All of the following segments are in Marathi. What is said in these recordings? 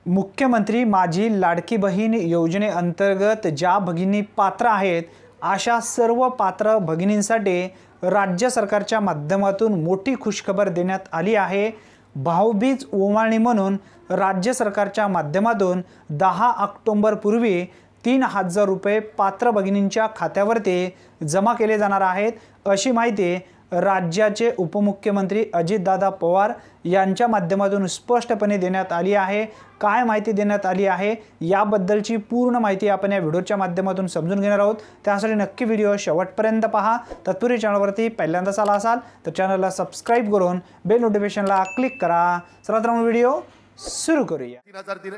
मुख्यमंत्री माझी लाडकी बहीण योजनेअंतर्गत ज्या भगिनी पात्र आहेत अशा सर्व पात्र भगिनींसाठी राज्य सरकारच्या माध्यमातून मोठी खुशखबर देण्यात आली आहे। भाऊबीज ओवाळणी म्हणून राज्य सरकारच्या माध्यमातून 10 ऑक्टोबर पूर्वी 3000 रुपये पात्र भगिनींच्या खात्यावरती जमा केले जाणार आहेत, अशी माहिती राज्याचे उपमुख्यमंत्री अजितदादा पवार यांच्या माध्यमातून स्पष्टपणे देण्यात आली आहे। काय माहिती देण्यात आली आहे याबद्दलची पूर्ण माहिती आपण या व्हिडिओच्या माध्यमातून समजून घेणार आहोत। त्यासाठी नक्की व्हिडिओ शेवटपर्यंत पहा। तत्पूर्वी चॅनलवरती पहिल्यांदाच आला असाल तर चॅनलला सबस्क्राइब करून बेल नोटिफिकेशनला क्लिक करा। चला तर मग व्हिडिओ सुरू करूया। 3000 दिले,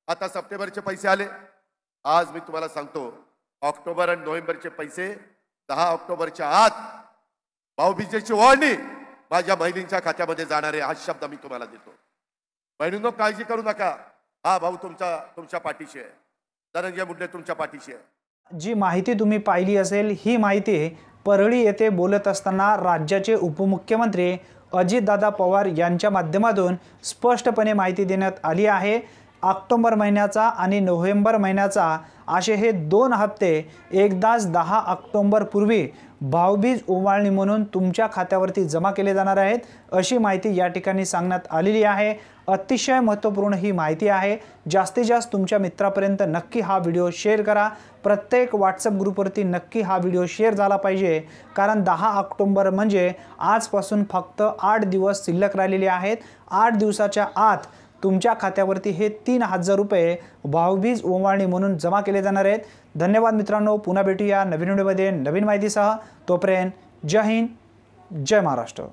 आता सप्टेंबरचे पैसे आले। आज मी तुम्हाला सांगतो ऑक्टोबर आणि नोव्हेंबरचे पैसे 10 ऑक्टोबरच्या आत भाऊबीजेची ओवाळणी माझ्या बहिणींच्या खात्यामध्ये जाणार आहे, हा शब्द मी तुम्हाला देतो। बहिणींनो काळजी करू नका, हा भाऊ तुमच्या पाठीशी आहे, धनंजय मुंडे तुमच्या पाठीशी आहे। जी माहिती तुम्ही पाहिली असेल ही माहिती परळी येथे बोलत असताना राज्याचे उपमुख्यमंत्री अजितदादा पवार यांच्या माध्यमातून स्पष्टपणे माहिती देण्यात आली आहे। ऑक्टोबर महिन्याचा आणि नोव्हेंबर महिन्याचा असे हे 2 हप्ते एकदाच 10 ऑक्टोबर पूर्वी भाऊबीज ओवाळणी म्हणून तुमच्या खात्यावरती जमा केले जाणार आहेत, अशी माहिती या ठिकाणी सांगण्यात आलेली आहे। अतिशय महत्त्वपूर्ण ही माहिती आहे। जास्तीत जास्त तुमच्या मित्रांपर्यंत नक्की हा व्हिडिओ शेअर करा। प्रत्येक व्हॉट्सअप ग्रुपवरती नक्की हा व्हिडिओ शेअर झाला पाहिजे, कारण 10 ऑक्टोबर म्हणजे आजपासून फक्त 8 दिवस शिल्लक राहिलेले आहेत। 8 दिवसाच्या आत तुमच्या खात्यावरती हे 3000 रुपये भाऊबीज ओवाळणी म्हणून जमा केले जाणार आहेत। धन्यवाद मित्रांनो, पुन्हा भेटूया नवीन व्हिडिओमध्ये नवीन माहितीसह। तोपर्यंत जय हिंद, जय महाराष्ट्र।